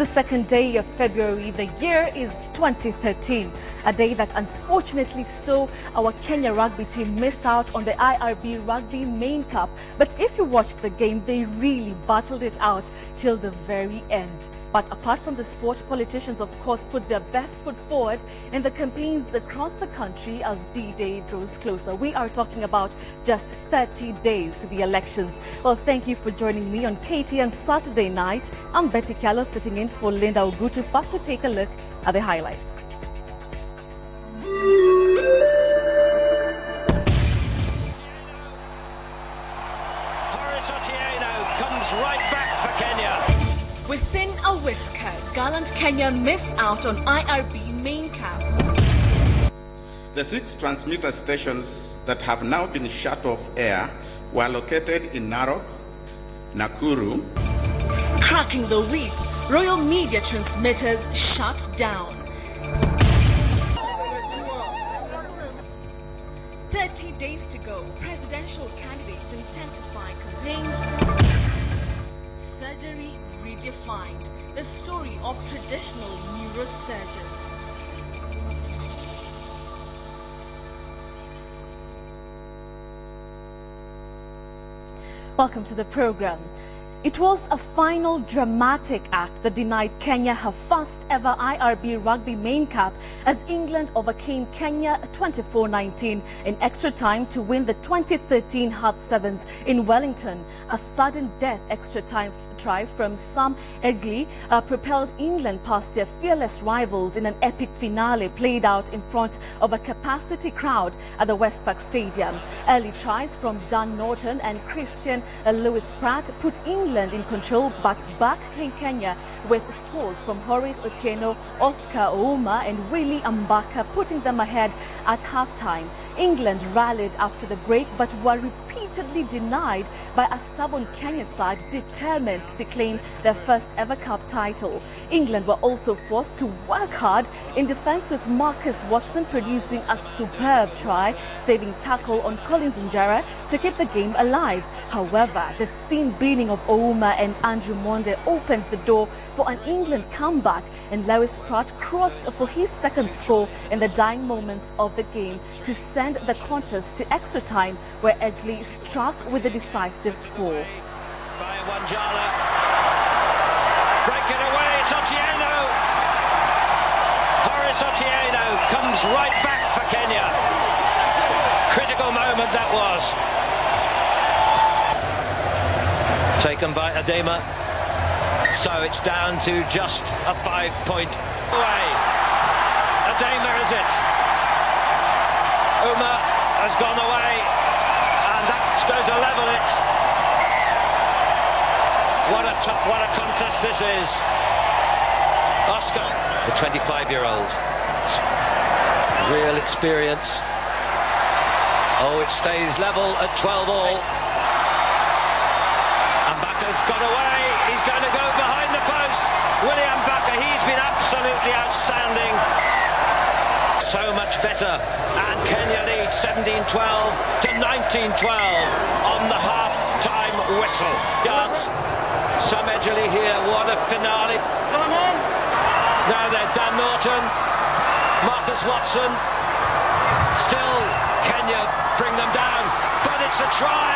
the second day of February. The year is 2013, a day that unfortunately saw our Kenya rugby team miss out on the IRB Rugby Main Cup. But if you watched the game, they really battled it out till the very end. But apart from the sport, politicians, of course, put their best foot forward in the campaigns across the country as D-Day draws closer. We are talking about just 30 days to the elections. Well, thank you for joining me on KTN Saturday night. I'm Betty Kello sitting in for Linda Ogutu. First, to take a look at the highlights. Comes right back for Kenya. Within a whisker, gallant Kenya miss out on IRB Main Cup. The 6 transmitter stations that have now been shut off air were located in Narok, Nakuru. Cracking the whip, royal media transmitters shut down. 30 days to go, presidential candidates intensify campaigns. Surgery redefined, the story of traditional neurosurgeons. Welcome to the program. It was a final dramatic act that denied Kenya her first ever IRB Rugby Main Cup as England overcame Kenya 24-19 in extra time to win the 2013 Heart Sevens in Wellington. A sudden death extra time try from Sam Edgley propelled England past their fearless rivals in an epic finale played out in front of a capacity crowd at the West Park Stadium. Early tries from Dan Norton and Christian Lewis Pratt put England in control, but back came Kenya with scores from Horace Otieno, Oscar Ouma and Willie Ambaka, putting them ahead at halftime. England rallied after the break but were repeatedly denied by a stubborn Kenya side determined to claim their first ever cup title. England were also forced to work hard in defense, with Marcus Watson producing a superb try, saving tackle on Collins Injera to keep the game alive. However, the scene beating of Ouma and Andrew Monde opened the door for an England comeback, and Lewis Pratt crossed for his second score in the dying moments of the game to send the contest to extra time, where Edgley struck with the decisive score. By Wanjala, breaking away, it's Otieno. Horace Otieno comes right back for Kenya. Critical moment that was. Taken by Adema, so it's down to just a 5-point away. Adema is it. Uma has gone away, and that's going to level it. What a contest this is. Oscar, the 25-year-old. Real experience. Oh, it stays level at 12-all. Ambaka's got away. He's going to go behind the post. William Ambaka, he's been absolutely outstanding. So much better. And Kenya leads 17-12 to 19-12 on the half-time whistle. Yards. Sam Edgley here, what a finale. Now they're Dan Norton, Marcus Watson. Still Kenya bring them down, but it's a try,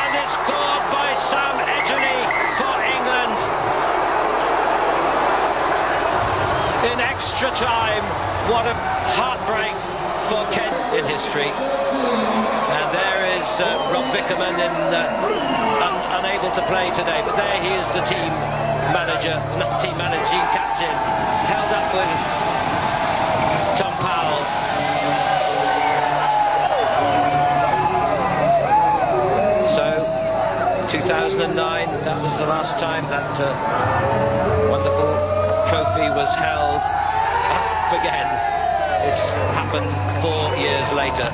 and it's scored by Sam Edgley for England. In extra time, what a heartbreak for Kenya in history. And there is Rob Vickerman unable to play today, but there he is, the team manager, not team managing captain, held up with Tom Powell. So 2009, that was the last time that wonderful trophy was held up again. It's happened 4 years later.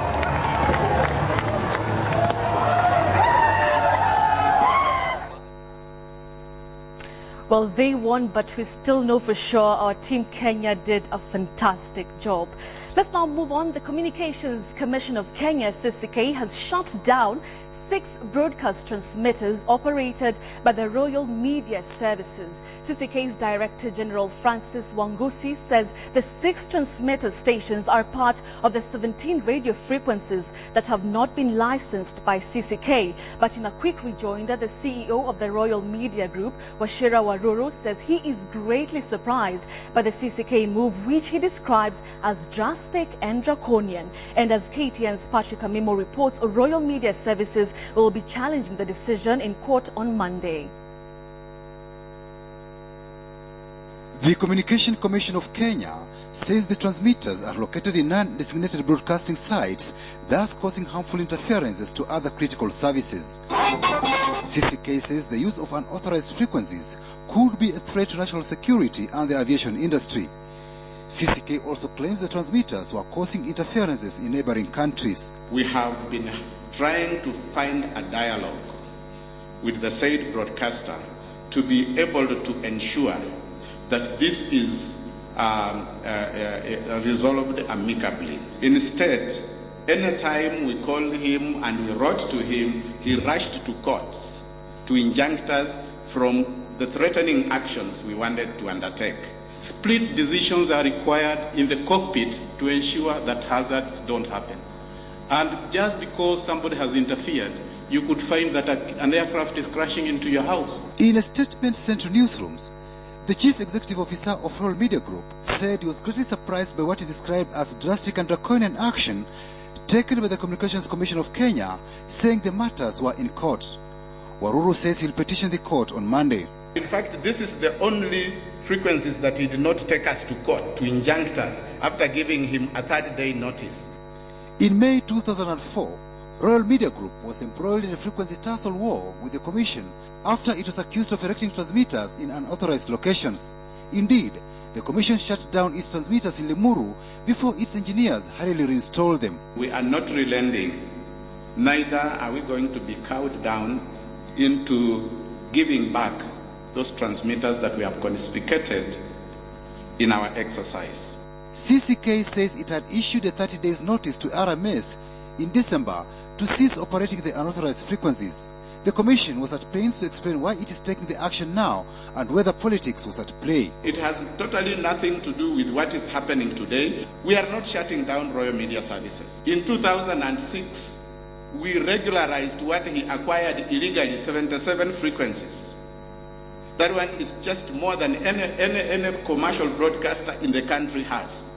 Well, they won, but we still know for sure our team Kenya did a fantastic job. Let's now move on. The Communications Commission of Kenya, CCK, has shut down 6 broadcast transmitters operated by the Royal Media Services. CCK's Director General Francis Wangusi says the 6 transmitter stations are part of the 17 radio frequencies that have not been licensed by CCK. But in a quick rejoinder, the CEO of the Royal Media Group, Washira Waruru, says he is greatly surprised by the CCK move, which he describes as drastic and draconian. And as KTN's Patrick Amimo reports, Royal Media Services will be challenging the decision in court on Monday. The Communication Commission of Kenya says the transmitters are located in non-designated broadcasting sites, thus causing harmful interferences to other critical services. CCK says the use of unauthorized frequencies could be a threat to national security and the aviation industry. CCK also claims the transmitters were causing interferences in neighboring countries. We have been trying to find a dialogue with the said broadcaster to be able to ensure that this is resolved amicably. Instead, anytime we called him and we wrote to him, he rushed to courts to injunct us from the threatening actions we wanted to undertake. Split decisions are required in the cockpit to ensure that hazards don't happen. And just because somebody has interfered, you could find that an aircraft is crashing into your house. In a statement sent to newsrooms, the Chief Executive Officer of Royal Media Group said he was greatly surprised by what he described as drastic and draconian action taken by the Communications Commission of Kenya, saying the matters were in court. Waruru says he'll petition the court on Monday. In fact, this is the only frequencies that he did not take us to court to injunct us after giving him a 30-day notice. In May 2004, Royal Media Group was embroiled in a frequency tussle war with the Commission after it was accused of erecting transmitters in unauthorized locations. Indeed, the Commission shut down its transmitters in Limuru before its engineers hurriedly reinstalled them. We are not relenting, neither are we going to be cowed down into giving back those transmitters that we have confiscated in our exercise. CCK says it had issued a 30 days notice to RMS in December to cease operating the unauthorized frequencies. The Commission was at pains to explain why it is taking the action now and whether politics was at play. It has totally nothing to do with what is happening today. We are not shutting down Royal Media Services. In 2006, we regularized what he acquired illegally, 77 frequencies. That one is just more than any commercial broadcaster in the country has.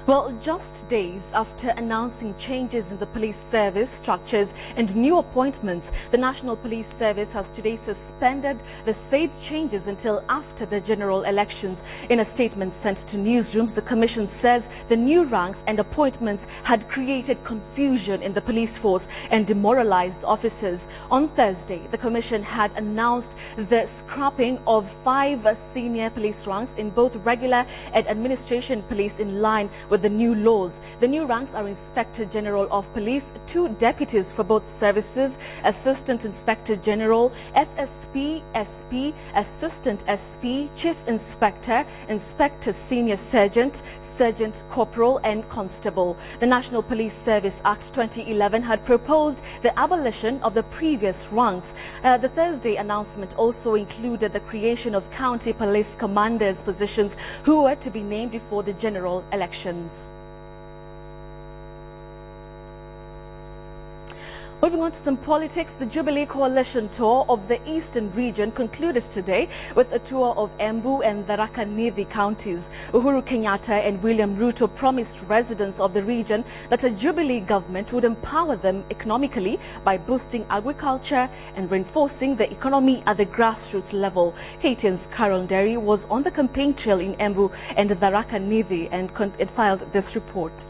Well, just days after announcing changes in the police service structures and new appointments, the National Police Service has today suspended the said changes until after the general elections. In a statement sent to newsrooms, the Commission says the new ranks and appointments had created confusion in the police force and demoralized officers. On Thursday, the Commission had announced the scrapping of 5 senior police ranks in both regular and administration police in line with the new laws. The new ranks are Inspector General of Police, 2 deputies for both services, Assistant Inspector General, SSP, SP, Assistant SP, Chief Inspector, Inspector Senior Sergeant, Sergeant Corporal and Constable. The National Police Service Act 2011 had proposed the abolition of the previous ranks. The Thursday announcement also included the creation of county police commanders positions who were to be named before the general elections. Moving on to some politics, the Jubilee Coalition tour of the Eastern region concluded today with a tour of Embu and Tharaka Nithi counties. Uhuru Kenyatta and William Ruto promised residents of the region that a Jubilee government would empower them economically by boosting agriculture and reinforcing the economy at the grassroots level. KTN's Carol Derry was on the campaign trail in Embu and Tharaka Nithi and filed this report.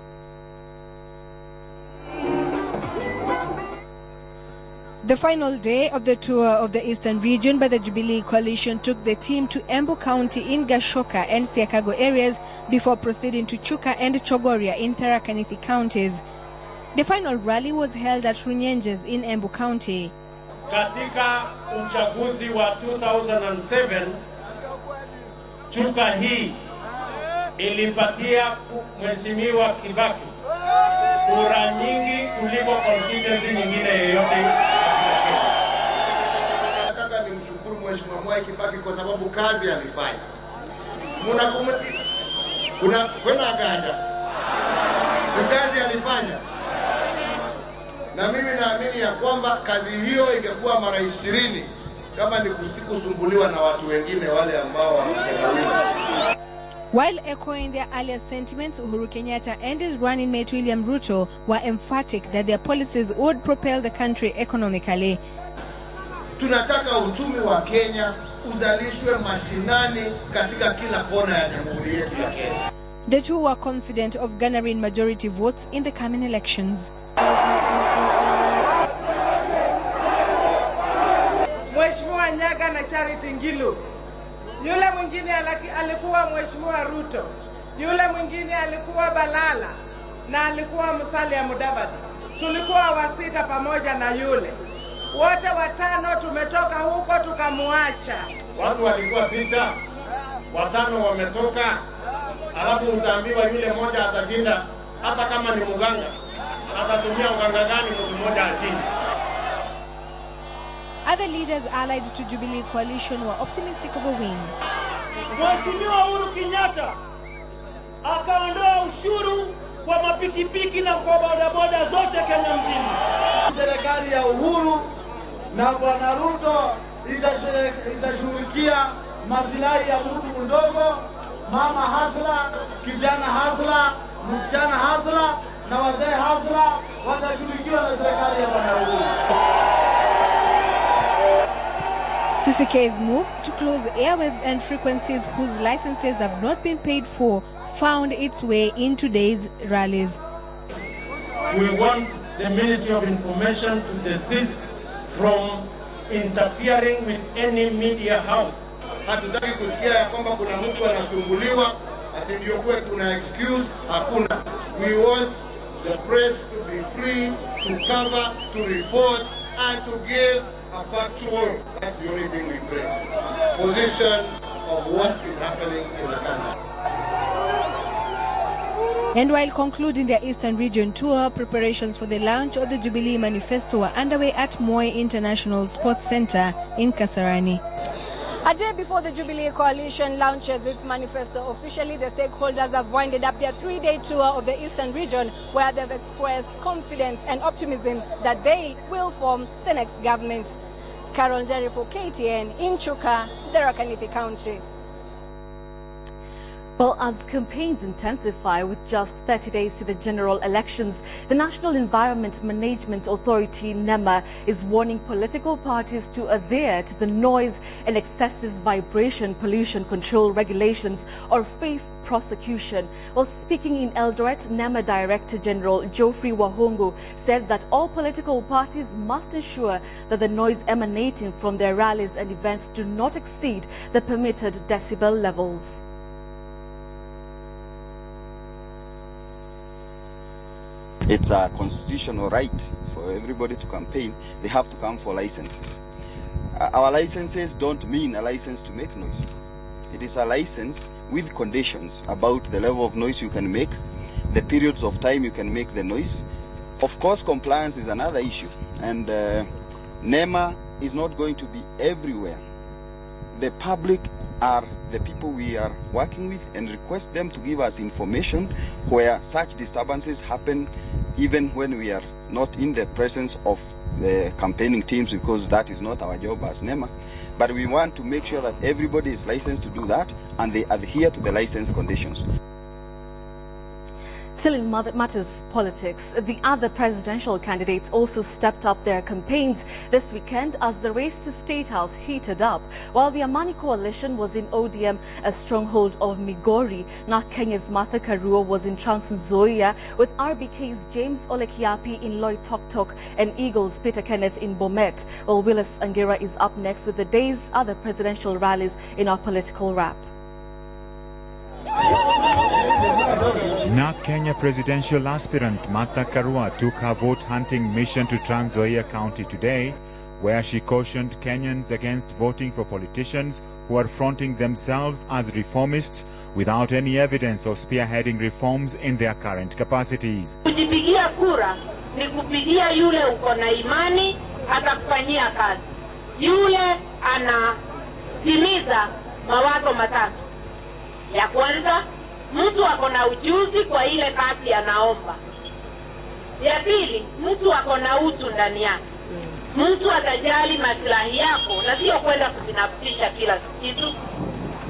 The final day of the tour of the Eastern region by the Jubilee Coalition took the team to Embu County in Gashoka and Siakago areas before proceeding to Chuka and Chogoria in Tharaka Nithi counties. The final rally was held at Runyenjes in Embu County. katika uchaguzi wa 2007 chuka hii ilipatia Mheshimiwa Kibaki kura nyingi kuliko constituency nyingine yoyote. Nataka nimshukuru Mheshimiwa Mwai Kibaki kwa sababu kazi alifanya. Kuna kwenda ganja. Si kazi alifanya. Na mimi naamini ya kwamba kazi hiyo ingekuwa mara 20 kama ni kusumbuliwa na watu wengine wale ambao wamechagua. While echoing their earlier sentiments, Uhuru Kenyatta and his running mate William Ruto were emphatic that their policies would propel the country economically. Tunataka uchumi wa Kenya uzalishwe mashinani katika kila kona ya jamhuri yetu ya Kenya. The two were confident of garnering majority votes in the coming elections. Mheshimiwa Nyaga na Charity Ngilu, yule mwingine alikuwa Mheshimiwa Ruto, yule mwingine alikuwa Balala na alikuwa Musalia Mudavadi. Tulikuwa wasita pamoja na yule. Wote watano tumetoka huko tukamuacha. Watu walikuwa 6, watano wametoka, alafu utaambiwa yule mmoja atashinda. Hata kama ni muganga, atatumia uganga gani mtu mmoja ashinde? Other leaders allied to Jubilee coalition were optimistic of a win. Mheshimiwa Uhuru Kenyatta akaondoa ushuru kwa mapikipiki na kwa bodaboda zote Kenya mzima. Serikali ya Uhuru na Bwana Ruto itashughulikia maslahi ya mtu mdogo, mama hasla, kijana hasla, msichana hasla na wazee hasla, watashughulikiwa na serikali ya Bwana Uhuru. CCK's move to close airwaves and frequencies whose licenses have not been paid for found its way in today's rallies. We want the Ministry of Information to desist from interfering with any media house. Hatutaki kusikia ya kwamba kuna mtu anasumbuliwa ati ndio kwa tuna excuse, hakuna. We want the press to be free to cover, to report and to give a factual, that's the only thing we bring, position of what is happening in the country. And while concluding their Eastern Region tour, preparations for the launch of the Jubilee Manifesto were underway at Moi International Sports Center in Kasarani. A day before the Jubilee Coalition launches its manifesto officially, the stakeholders have winded up their 3-day tour of the Eastern Region, where they've expressed confidence and optimism that they will form the next government. Carol Derry for KTN in Chuka, Tharaka Nithi County. Well, as campaigns intensify with just 30 days to the general elections, the National Environment Management Authority, NEMA, is warning political parties to adhere to the noise and excessive vibration pollution control regulations or face prosecution. While speaking in Eldoret, NEMA Director General Geoffrey Wahungu said that all political parties must ensure that the noise emanating from their rallies and events do not exceed the permitted decibel levels. It's a constitutional right for everybody to campaign. They have to come for licenses. Our licenses don't mean a license to make noise. It is a license with conditions about the level of noise you can make, the periods of time you can make the noise. Of course, compliance is another issue, and NEMA is not going to be everywhere. The public are the people we are working with, and request them to give us information where such disturbances happen, even when we are not in the presence of the campaigning teams, because that is not our job as NEMA. But we want to make sure that everybody is licensed to do that and they adhere to the license conditions. Still in matters politics, the other presidential candidates also stepped up their campaigns this weekend as the race to State House heated up. While the Amani coalition was in ODM, a stronghold of Migori, now Kenya's Martha Karua was in Trans Nzoia, with RBK's James Olekiapi in Loitoktok and Eagles Peter Kenneth in Bomet. While Willis Angira is up next with the day's other presidential rallies in our political wrap. Now Kenya presidential aspirant Martha Karua took her vote-hunting mission to Trans Nzoia County today, where she cautioned Kenyans against voting for politicians who are fronting themselves as reformists without any evidence of spearheading reforms in their current capacities. Kujipigia kura ni kupigia yule uko na imani atakufanyia kazi. Yule anatimiza mawazo matatu. Ya kwanza, mtu ako na ujuzi kwa ile kazi anaomba. Ya pili, mtu ako na utu ndani yake. Mtu atajali maslahi yako na sio kwenda kubinafsisha kila kitu.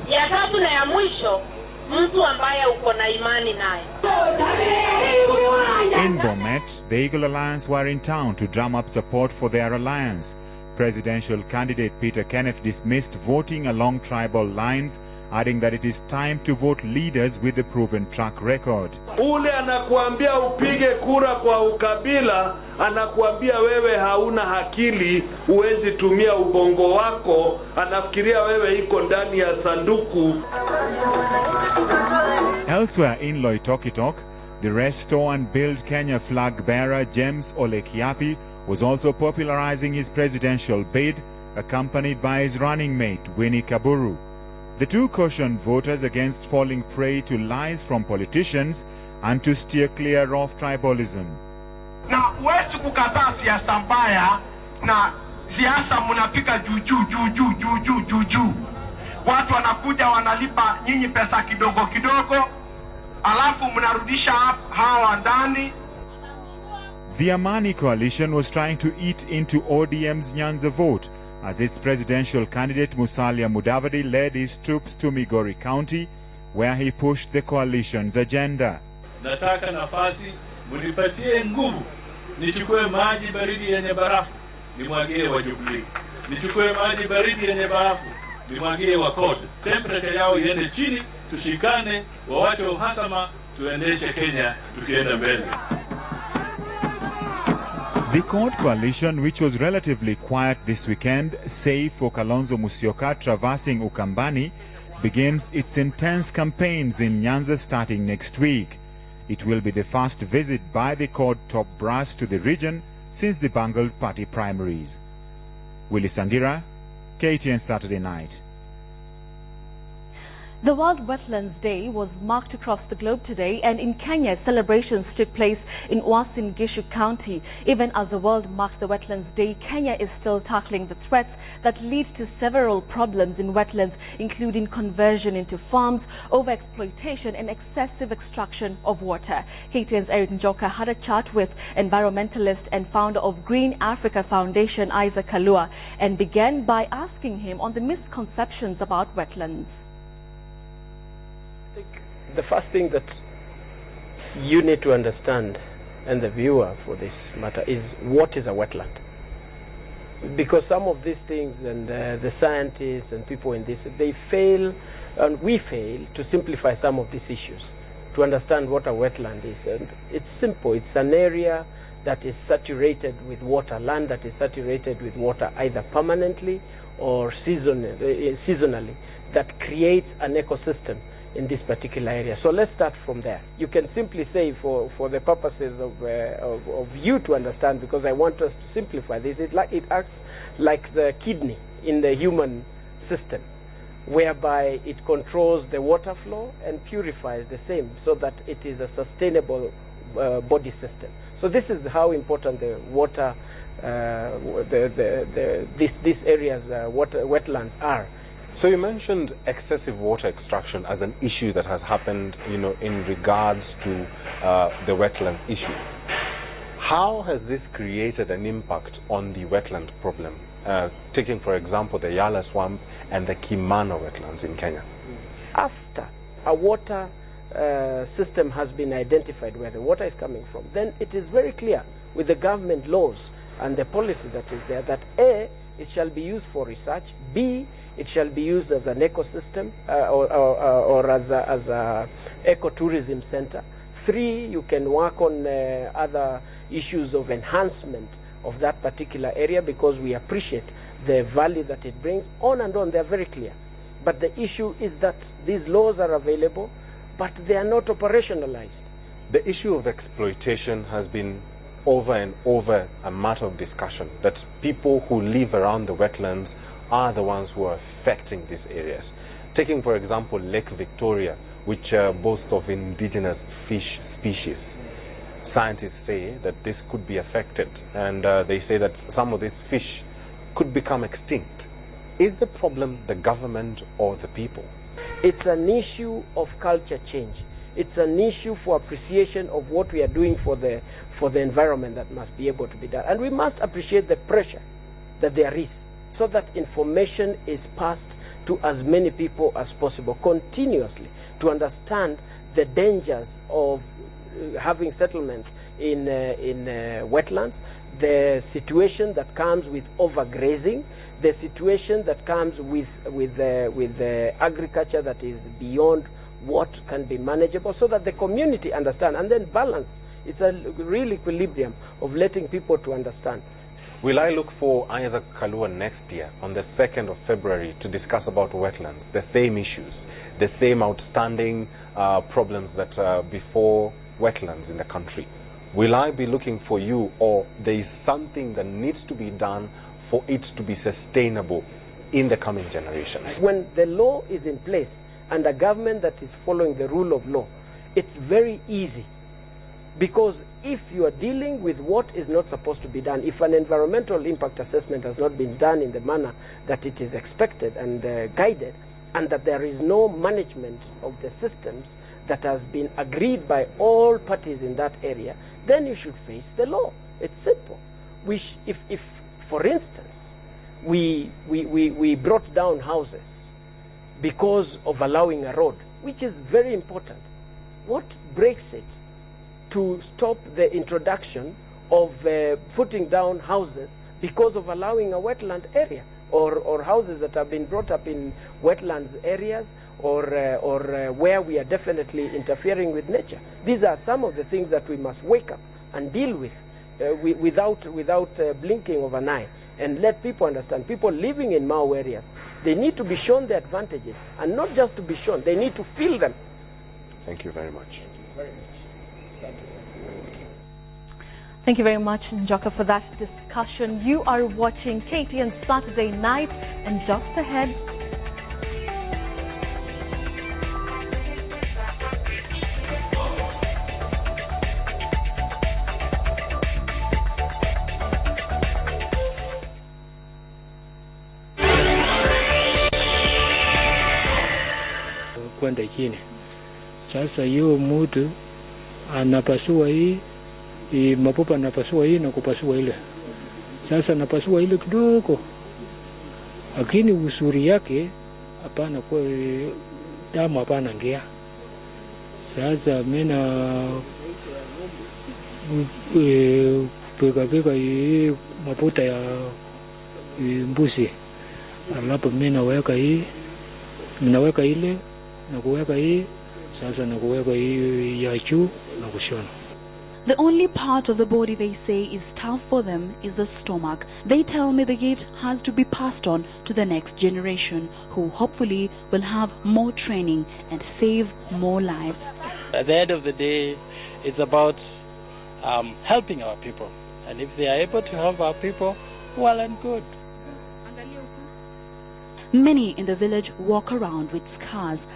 Ya tatu na ya mwisho, mtu ambaye uko na imani naye. In Bomet, the Eagle Alliance were in town to drum up support for their alliance. Presidential candidate Peter Kenneth dismissed voting along tribal lines, adding that it is time to vote leaders with a proven track record. Ule anakuambia upige kura kwa ukabila, anakuambia wewe hauna akili, huwezi tumia ubongo wako, anafikiria wewe iko ndani ya sanduku. Elsewhere in Loitokitok, the Restore and Build Kenya flag bearer James Ole Kiapi was also popularizing his presidential bid, accompanied by his running mate Winnie Kaburu. The two cautioned voters against falling prey to lies from politicians and to steer clear of tribalism. Na huwezi kukataa siasa mbaya na siasa mnapika juu. Watu wanakuja wanalipa nyinyi pesa kidogo kidogo, alafu mnarudisha hawa ndani. The Amani coalition was trying to eat into ODM's Nyanza vote as its presidential candidate Musalia Mudavadi led his troops to Migori County, where he pushed the coalition's agenda. Nataka nafasi munipatie nguvu, nichukue maji baridi yenye barafu nimwagie wa Jubilee, nichukue maji baridi yenye barafu nimwagie wa CORD, temperature yao iende chini, tushikane, wawache uhasama, tuendeshe Kenya tukienda mbele. The CORD coalition, which was relatively quiet this weekend, save for Kalonzo Musyoka traversing Ukambani, begins its intense campaigns in Nyanza starting next week. It will be the first visit by the CORD top brass to the region since the bungled party primaries. Willie Sangira, KTN Saturday Night. The World Wetlands Day was marked across the globe today, and in Kenya, celebrations took place in Uasin Gishu County. Even as the world marked the Wetlands Day, Kenya is still tackling the threats that lead to several problems in wetlands, including conversion into farms, overexploitation and excessive extraction of water. KTN's Eric Njoka had a chat with environmentalist and founder of Green Africa Foundation, Isaac Kalua, and began by asking him on the misconceptions about wetlands. I think the first thing that you need to understand, and the viewer for this matter, is what is a wetland. Because some of these things, and the scientists and people in this, they fail, and we fail to simplify some of these issues, to understand what a wetland is. And it's simple. It's an area that is saturated with water, land that is saturated with water either permanently or seasonally, that creates an ecosystem in this particular area. So let's start from there. You can simply say, for the purposes of you to understand, because I want us to simplify this, it acts like the kidney in the human system, whereby it controls the water flow and purifies the same, so that it is a sustainable body system. So this is how important the water, these areas, wetlands are. So you mentioned excessive water extraction as an issue that has happened, in regards to the wetlands issue. How has this created an impact on the wetland problem? Taking, for example, the Yala Swamp and the Kimano wetlands in Kenya. After a water system has been identified where the water is coming from, then it is very clear with the government laws and the policy that is there that A, it shall be used for research, B, it shall be used as an ecosystem or as a ecotourism center. 3, you can work on other issues of enhancement of that particular area, because we appreciate the value that it brings. On and on, they are very clear. But the issue is that these laws are available, but they are not operationalized. The issue of exploitation has been over and over a matter of discussion that people who live around the wetlands are the ones who are affecting these areas. Taking, for example, Lake Victoria, which boasts of indigenous fish species. Scientists say that this could be affected, and they say that some of these fish could become extinct. Is the problem the government or the people? It's an issue of culture change. It's an issue for appreciation of what we are doing for the environment that must be able to be done. And we must appreciate the pressure that there is, so that information is passed to as many people as possible continuously to understand the dangers of having settlements in wetlands, the situation that comes with overgrazing, the situation that comes with agriculture that is beyond what can be manageable, so that the community understand, and then balance. It's a real equilibrium of letting people to understand. Will I look for Isaac Kalua next year on the 2nd of February to discuss about wetlands, the same issues, the same outstanding problems that before wetlands in the country? Will I be looking for you, or there is something that needs to be done for it to be sustainable in the coming generations? When the law is in place and a government that is following the rule of law, it's very easy. Because if you are dealing with what is not supposed to be done, if an environmental impact assessment has not been done in the manner that it is expected and guided, and that there is no management of the systems that has been agreed by all parties in that area, then you should face the law. It's simple. If for instance, we brought down houses because of allowing a road, which is very important, what breaks it to stop the introduction of putting down houses because of allowing a wetland area, or houses that have been brought up in wetlands areas, or where we are definitely interfering with nature? These are some of the things that we must wake up and deal with without blinking of an eye, and let people understand. People living in Mau areas, they need to be shown the advantages, and not just to be shown, they need to feel them. Thank you very much. Thank you very much, Njoka, for that discussion. You are watching KTN Saturday Night, and just ahead, kwenda chini. Sasa hiyo mtu anapasua hii mapupa, anapasua hii na kupasua ile. Sasa napasua ile kidogo, lakini usuri yake hapana, kwa damu hapana ngea. Sasa mena pega hii maputa ya mbuzi, alafu mena weka hii, naweka ile na kuweka hii, sasa na kuweka hii ya juu na kushona. The only part of the body they say is tough for them is the stomach. They tell me the gift has to be passed on to the next generation, who hopefully will have more training and save more lives. At the end of the day, it's about helping our people. And if they are able to help our people, well and good. Many in the village walk around with scars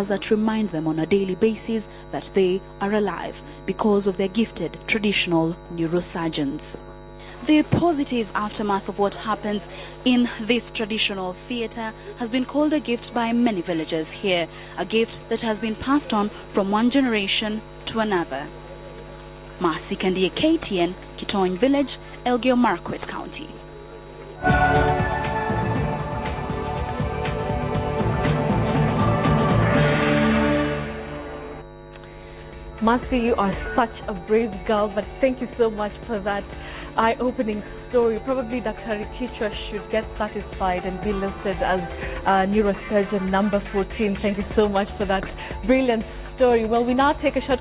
that remind them on a daily basis that they are alive because of their gifted traditional neurosurgeons. The positive aftermath of what happens in this traditional theatre has been called a gift by many villagers here, a gift that has been passed on from one generation to another. Masi Kandia, KTN, Kitoin Village, Elgeyo Marakwet County. Masi, you are such a brave girl, but thank you so much for that eye-opening story. Probably Dr. Kichwa should get satisfied and be listed as neurosurgeon number 14. Thank you so much for that brilliant story. Well, we now take a short